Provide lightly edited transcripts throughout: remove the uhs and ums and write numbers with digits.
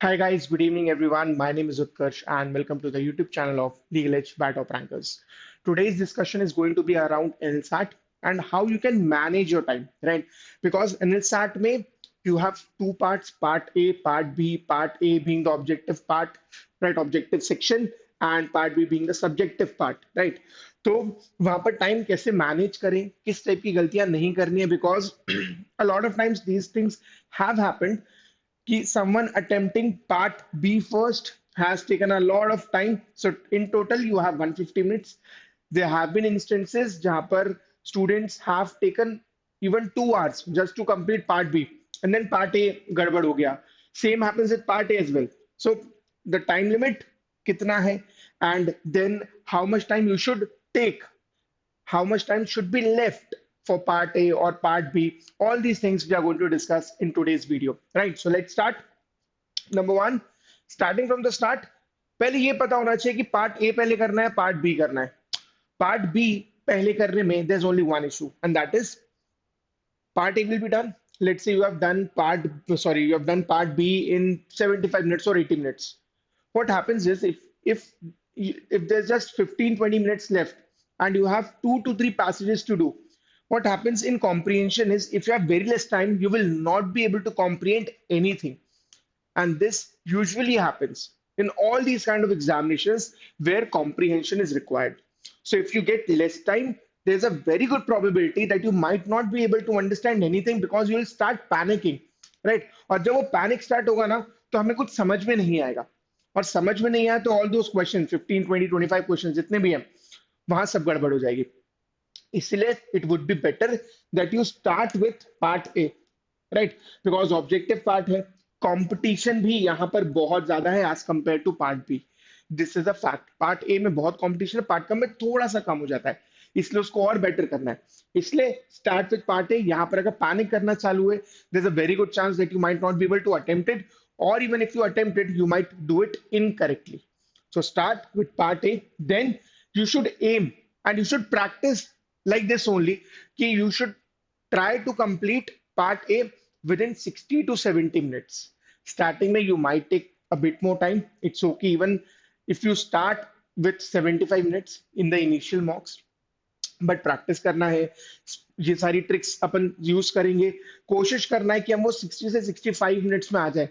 Hi guys, good evening everyone. My name is Utkarsh and welcome to the YouTube channel of Legal Edge by Top Rankers. Today's discussion is going to be around NLSAT and how you can manage your time, right? Because NLSAT may you have two parts, part A, part B, part A being the objective part, right? Objective section and part B being the subjective part, right? तो वहां पर time कैसे manage करें किस type की गलतियां नहीं करनी है because a lot of times these things have happened कि someone attempting part B first has taken a lot of time. So in total, you have 150 minutes. There have been instances जहाँ पर students have taken even 2 hours just to complete part B, and then part A गड़बड़ हो गया. Same happens with part A as well. So the time limit कितना है, and then how much time you should take, how much time should be left for part A or part B. All these things we are going to discuss in today's video. Right. So let's start. Number one, starting from the start, पहले ये पता होना चाहिए कि part A पहले करना है part B करना है. पार्ट बी पहले करने में there's only one issue and that is part A will be done. Let's say you have done part B in 75 minutes or 80 minutes. What happens is if there's just 15-20 minutes left and you have 2 to 3 passages to do, what happens in comprehension is if you have very less time, you will not be able to comprehend anything. And this usually happens in all these kind of examinations where comprehension is required. So if you get less time, there's a very good probability that you might not be able to understand anything because you will start panicking, right? और जब वो panic start होगा ना तो हमें कुछ समझ में नहीं आएगा और समझ में नहीं आया तो ऑल दोस क्वेश्चन 15, 20, 25 क्वेश्चन जितने भी हैं वहां सब गड़बड़ हो जाएगी. इसलिए it would be better that you start with part A, right? Because objective part है, कंपटीशन भी यहाँ पर बहुत ज्यादा है as compare to part B. This is a fact. Part A में बहुत कंपटीशन है, पार्ट कम में थोड़ा सा कम हो जाता है, इसलिए उसको और बेटर करना है. इसलिए स्टार्ट विथ पार्ट ए. यहाँ पर अगर पैनिक करना चालू है there is a very good chance that you might not be able to attempt it, or even if you attempt it you might do it incorrectly. So start with part A, then you should aim and you should practice like this only कि you should try to complete part A within 60 to 70 minutes. Starting में you might take a bit more time. It's okay even if you start with 75 minutes in the initial mocks. But practice करना है, ये सारी tricks अपन use करेंगे. कोशिश करना है कि हम वो 60 से 65 मिनट्स में आ जाए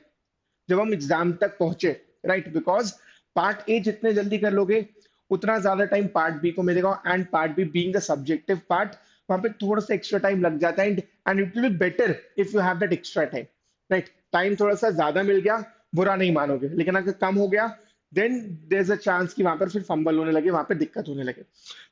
जब हम एग्जाम तक पहुंचे, राइट? बिकॉज पार्ट ए जितने जल्दी कर लोगे उतना ज्यादा टाइम पार्ट बी को मिलेगा, and part B being the subjective part वहां पे थोड़ा सा एक्स्ट्रा टाइम लग जाता है, and it will be better if you have that extra time, right? Time थोड़ा सा ज्यादा मिल गया बुरा नहीं मानोगे, लेकिन अगर कम हो गया then there is a chance कि वहां पर फिर फंबल होने लगे, वहां पे दिक्कत होने लगे.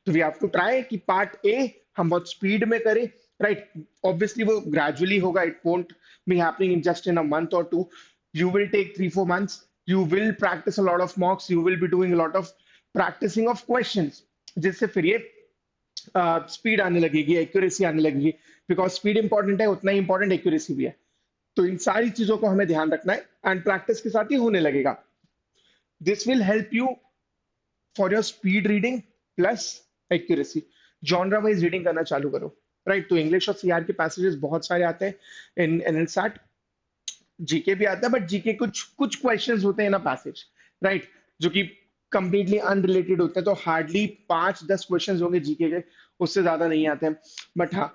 तो वी हैव टू ट्राई कि पार्ट ए हम बहुत स्पीड में करें, राइट? ऑब्वियसली वो ग्रेजुअली होगा, it won't be happening in just in a month और to. You will take 3-4 months. You will practice a lot of mocks. You will be doing a lot of practicing of questions, जिससे फिर ये speed आने लगेगी, accuracy आने लगेगी. Because speed important है उतना ही इंपॉर्टेंट एक्यूरेसी भी है. तो इन सारी चीजों को हमें ध्यान रखना है एंड प्रैक्टिस के साथ ही होने लगेगा. This will help you for your speed reading plus accuracy. Genre wise reading करना चालू करो, राइट? तो इंग्लिश और सीआर के पैसेजेस बहुत सारे आते हैं इन एनएलसैट. जीके भी आता है बट जीके कुछ कुछ क्वेश्चंस होते हैं ना पैसेज, राइट, जो कि कंप्लीटली अनरिलेटेड होते हैं. तो हार्डली 5-10 क्वेश्चंस होंगे जीके के, उससे ज्यादा नहीं आते हैं. बट हाँ,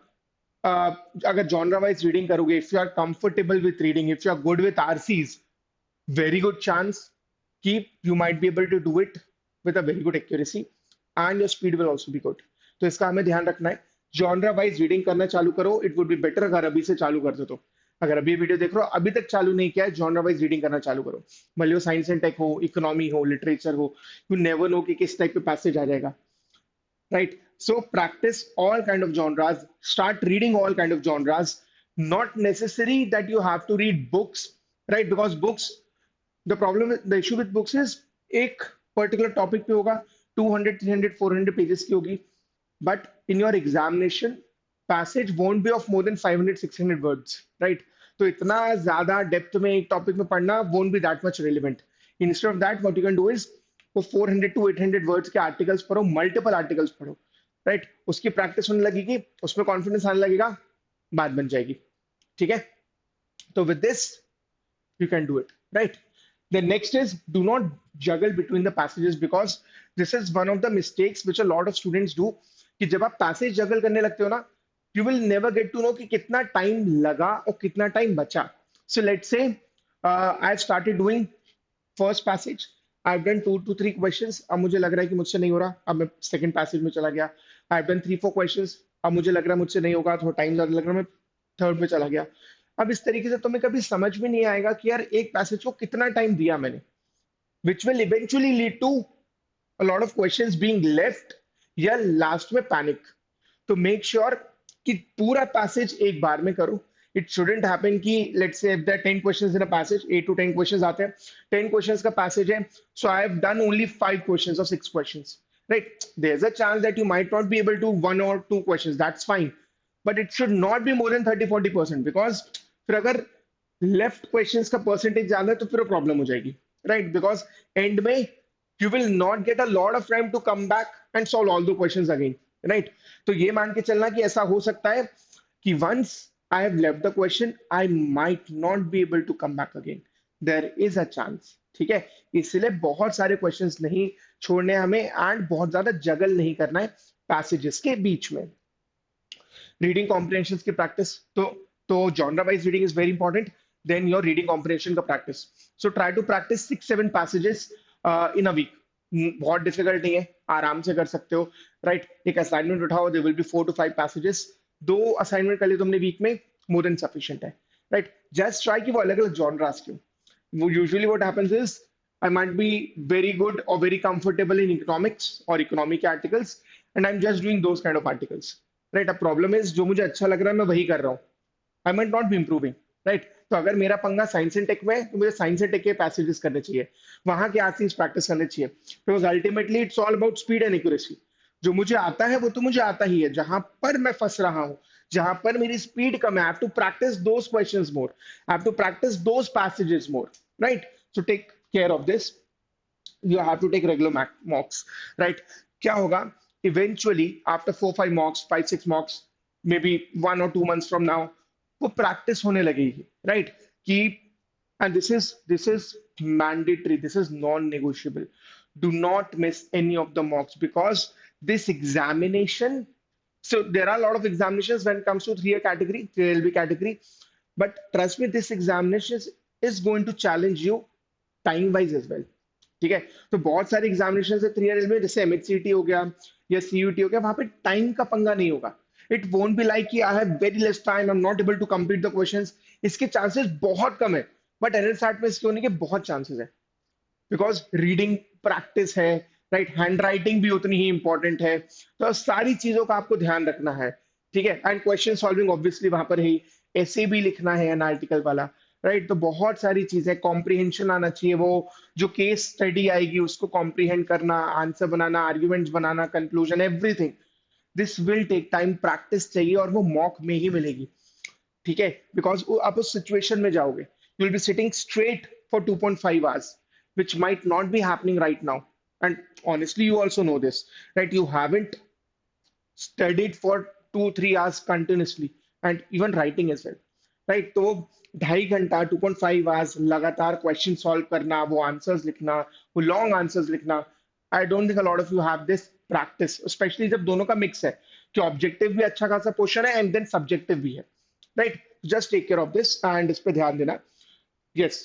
अगर जॉनरा वाइज रीडिंग करोगे, if you are comfortable with reading, if you are good with RCs, very good chance कि you might be able to do it with a very good accuracy and your speed will also be good. तो इसका हमें ध्यान रखना है. Genre wise reading करना चालू करो. इट वुड बी बेटर अगर अभी से चालू कर दो. तो अगर अभी वीडियो देख रहे हो अभी तक चालू नहीं किया है, जॉनरा वाइज रीडिंग करना चालू करो. भले वो साइंस एंड टेक हो, इकोनॉमी हो, लिटरेचर हो, यू नेवर नो कि किस टाइप के पैसेज आ जाएगा, right? So practice all kind of genres, start reading all kind of genres. Not necessary that you have to read books, right? Because books, the issue with books is एक particular topic पे होगा, 200, 300, 400 pages की होगी, but in your examination passage won't be of more than 500, 600 words, right? तो इतना ज्यादा depth में एक टॉपिक में पढ़ना won't be that much relevant. Instead of that, what you can do is वो 400 to 800 वर्ड्स के आर्टिकल्स पढ़ो, मल्टीपल आर्टिकल्स पढ़ो, राइट? उसकी प्रैक्टिस होने लगेगी, उसमें कॉन्फिडेंस आने लगेगा, बात बन जाएगी. ठीक है? तो with this you can do it, right? The next is do not juggle between the passages because this is one of the mistakes which a lot of students do कि जब आप पैसेज जगल करने लगते हो ना you will never get to know कि कितना time लगा और कितना टाइम बचा. So let's say I've started doing first passage. I've done 2 to 3 questions. अब मुझे लग रहा है कि मुझसे नहीं हो रहा. अब मैं second passage में चला गया. I've done 3 4 questions. अब मुझे लग रहा है मुझसे नहीं होगा. थोड़ा टाइम ज्यादा लग रहा है. मैं थर्ड में चला गया. अब इस तरीके से तुम्हें कभी समझ में नहीं आएगा कि यार एक पैसेज को कितना टाइम दिया मैंने, which will eventually lead to a lot of questions being left या लास्ट में पैनिक. तो मेक श्योर कि पूरा पैसेज एक बार में करो. इट शुडेंट हैपन कि let's say if there 10 questions in a passage, 8 to 10 questions आते हैं, 10 क्वेश्चंस का पैसेज है, so I have done only 5 questions और 6 questions, right. There is a chance that you might not be able to 1 or 2 questions, that's fine, but it should not be more than 30-40%, because फिर अगर left questions का percentage ज्यादा है तो फिर problem हो जाएगी, राइट. बिकॉज एंड में you will not get a lot of time to come back and solve all the questions again, right. तो ये मान के चलना कि ऐसा हो सकता है कि once I have left the question I might not be able to come back again. There is a chance, ठीक है. इसलिए बहुत सारे क्वेश्चंस नहीं छोड़ने हमें एंड बहुत ज्यादा जगल नहीं करना है पैसेजेस के बीच में. रीडिंग कॉम्प्रिहेंशन की प्रैक्टिस, तो genre wise reading is very important. Then your reading comprehension का practice. So try to practice 6-7 passages in a week. बहुत डिफिकल्ट नहीं है, आराम से कर सकते हो, राइट. एक असाइनमेंट उठाओ, देयर विल बी 4 to 5 पैसेजेस. 2 असाइनमेंट कर लिए तुमने वीक में, मोर देन सफिशिएंट है, राइट. जस्ट ट्राई कि वो अलग अलग जॉनरास के. वो usually what happens is I might be very good or very comfortable in economics or economic articles, and I'm just doing those kind of articles. Right. अब problem is जो मुझे अच्छा लग रहा है मैं वही कर रहा हूँ. I might not B improving, right. तो अगर मेरा पंगा साइंस एंड टेक में है तो मुझे साइंस एंड टेक के पैसेजेस करने चाहिए, वहां के आर्ट्स प्रैक्टिस करने चाहिए. Because ultimately it's all about speed and accuracy. जो मुझे आता है वो तो मुझे आता ही है. जहां पर मैं फंस रहा हूँ, जहां पर मेरी स्पीड कम है, I have to practice those questions more, I have to practice those passages more, right. So take care of this. You have to take regular mocks, right. क्या होगा eventually after 4 5 mocks, 5 6 mocks, maybe 1 or 2 months from now वो practice होने लगेगी, right. कि and this is mandatory, this is non-negotiable. Do not miss any of the mocks because this examination, so there are a lot of examinations when it comes to 3A category, 3LB category, but trust me this examination is going to challenge you time wise as well, ठीक है. तो बहुत सारे examination है 3 year में, जैसे एमएचसीटी हो गया या सीयूटी हो गया, वहां पे टाइम का पंगा नहीं होगा. इट वोंट बी लाइक कि I have very less time, I am not able to complete the questions. इसके चांसेस बहुत कम है, बट एनएलसैट में इसके होने के बहुत चांसेस है. बिकॉज रीडिंग प्रैक्टिस है, राइट. हैंड राइटिंग भी उतनी ही इंपॉर्टेंट है. तो सारी चीजों का आपको ध्यान रखना है, ठीक है. एंड क्वेश्चन सॉल्विंग ऑब्वियसली वहां पर ही, ऐसे भी लिखना है एनालिटिकल वाला, राइट. तो बहुत सारी चीजें, कॉम्प्रिहेंशन आना चाहिए, वो जो केस स्टडी आएगी उसको कॉम्प्रिहेंड करना, आंसर बनाना, आर्ग्यूमेंट्स बनाना, conclusion, everything. This will take time, practice चाहिए और वो मॉक में ही मिलेगी, ठीक है. बिकॉज आप उस सिचुएशन में जाओगे, you will be sitting straight for 2.5 hours, which might not be happening right now. And honestly, you also know this, right? You haven't studied for 2 3 hours continuously, and even writing as well, right. तो 2.5 घंटा 2.5 hours लगातार question solve करना, वो answers लिखना, वो long answers लिखना, I don't think a lot of you have this practice, specially जब दोनों का मिक्स है कि ऑब्जेक्टिव भी अच्छा खासा पोर्शन है एंड देन सब्जेक्टिव भी है, right. Just take care of this and इस पे ध्यान देना. Yes,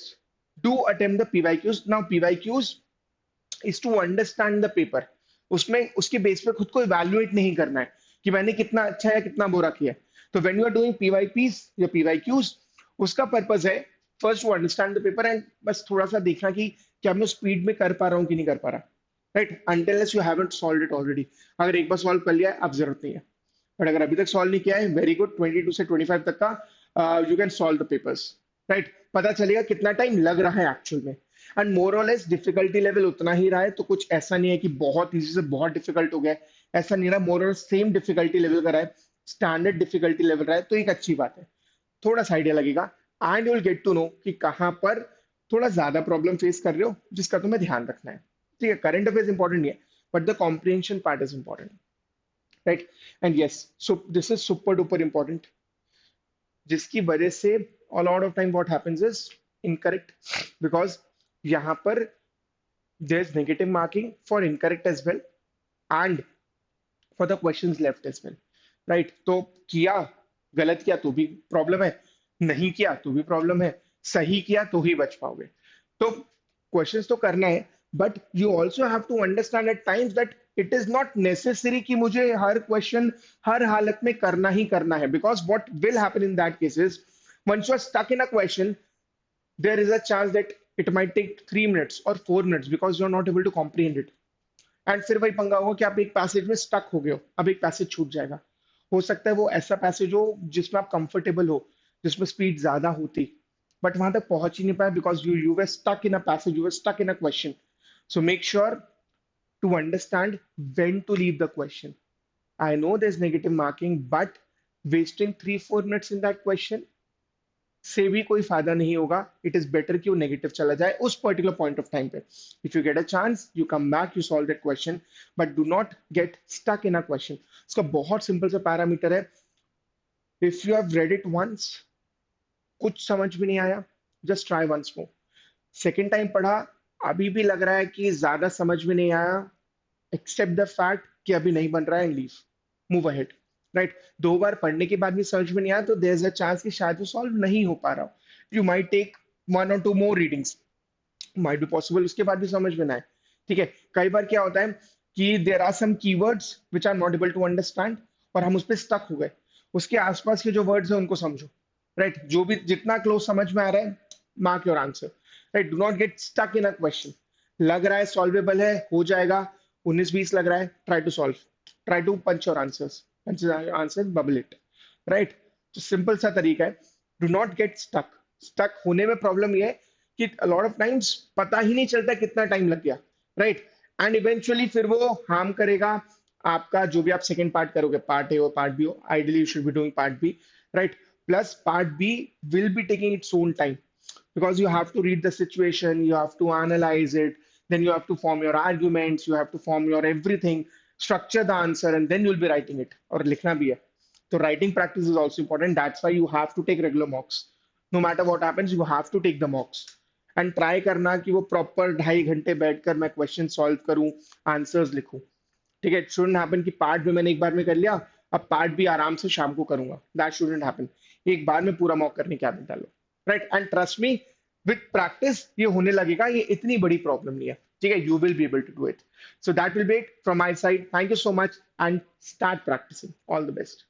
do attempt the PYQs. Now PYQs is to understand the paper. उसमें उसके बेस पे खुद को इवैल्यूएट नहीं करना है कि मैंने कितना अच्छा या कितना बुरा किया. तो when you are doing PYPs या पीवाईक्यूज, उसका पर्पस है first to understand the paper and बस थोड़ा सा देखना कि क्या मैं स्पीड में कर पा रहा हूँ कि नहीं कर पा रहा, right. Until you haven't solve it already. अगर एक बार सॉल्व कर लिया है अब जरूरत नहीं है, बट अगर अभी तक सॉल्व नहीं किया है, वेरी गुड. 22 से 25 तक का you can solve the papers, right. पता चलेगा कितना टाइम लग रहा है एक्चुअल में. एंड मोर और लेस डिफिकल्टी लेवल उतना ही रहा है, तो कुछ ऐसा नहीं है कि बहुत इजी से बहुत डिफिकल्ट हो गया है, ऐसा नहीं रहा. मोर और सेम डिफिकल्टी लेवल का रहा है, स्टैंडर्ड डिफिकल्टी लेवल रहा है, तो एक अच्छी बात है. थोड़ा सा आइडिया लगेगा and you will get to know कि कहाँ पर थोड़ा ज्यादा प्रॉब्लम फेस कर रहे हो, जिसका तुम्हें ध्यान रखना है, ठीक है. करंट अफेयर्स इंपॉर्टेंट नहीं है, but the comprehension part is important, right. And yes, so this is super duper important, जिसकी वजह से a lot of time what happens is incorrect, because यहाँ पर there is negative marking for incorrect as well and for the questions left as well, right? तो किया, गलत किया तो भी प्रॉब्लम है, नहीं किया तो भी प्रॉब्लम है, सही किया तो ही बच पाओगे। तो क्वेश्चंस तो करना है, but you also have to understand at times that it is not necessary कि मुझे हर क्वेश्चन हर हालत में करना ही करना है, because what will happen in that cases, once you are stuck in a question, there is a chance that it might take 3 minutes or 4 minutes because you're not able to comprehend it. And फिर वही पंगा होगा कि आप एक passage में stuck हो गए हो, अब एक पैसेज छूट जाएगा। हो सकता है वो ऐसा पैसेज हो जिसमें आप कंफर्टेबल हो, जिसमें स्पीड ज्यादा होती, बट वहां तक पहुंच ही नहीं पाए because you were stuck in a passage, you were stuck in a question. So make sure to understand when to leave the question. I know there's negative marking, but wasting 3-4 minutes in that question से भी कोई फायदा नहीं होगा। It is better कि वो negative चला जाए उस पर्टिकुलर पॉइंट ऑफ टाइम पे। If you get a chance, you come back, you solve that question, but do not get stuck in a question. इसका बहुत सिंपल सा पैरामीटर है, if you have read it once, कुछ समझ में नहीं आया, just try once more. Second time पढ़ा, अभी भी लग रहा है कि ज्यादा समझ में नहीं आया, एक्सेप्ट द फैक्ट कि अभी नहीं बन रहा है, and leave, move ahead, right? 2 बार पढ़ने के बाद भी समझ में नहीं आया तो देयर इज अ चांस कि शायद वो सॉल्व नहीं हो पा रहा हो। You might take 1 or 2 more readings, might be possible उसके बाद भी समझ में ना आए। ठीक है, कई बार क्या होता है कि there are some keywords which are not able to understand और हम उस पर स्टक हो गए, उसके आसपास के जो वर्ड्स हैं उनको समझो, राइट? जो भी जितना क्लोज समझ में आ रहा है, mark your answer, right? Do not get stuck in a question. लग रहा है सॉल्वेबल है, हो जाएगा, 19-20 लग रहा है, try to solve, try to punch your answers, punch answer, bubble it, right? तो सिंपल सा तरीका है, do not get stuck. Stuck होने में प्रॉब्लम ये है कि लॉट ऑफ टाइम्स पता ही नहीं चलता कितना टाइम लग गया, राइट? एंड इवेंचुअली फिर वो हार्म करेगा आपका, जो भी आप सेकंड पार्ट करोगे, पार्ट ए और पार्ट बी हो, ideally you should be doing part B, right? Plus part B will be taking its own time because you have to read the situation, you have to analyze it, then you have to form your arguments, you have to form your everything, structure the answer, and then you'll be writing it, और लिखना भी है। So writing practice is also important. That's why you have to take regular mocks. No matter what happens, you have to take the mocks. And try करना कि वो proper 2.5 घंटे बैठकर मैं क्वेश्चन सॉल्व करूं, आंसर्स लिखूं। ठीक है, इट शुडंट हैपन कि पार्ट में मैंने एक बार में कर लिया, अब पार्ट भी आराम से शाम को करूंगा, दैट शुडंट हैपन। एक बार में पूरा मॉक करने की आदत डालो, right? And trust me, with practice ये होने लगेगा, ये इतनी बड़ी प्रॉब्लम नहीं है। ठीक है, you will be able to do it. So that will be it from my side, thank you so much and start practicing, all the best.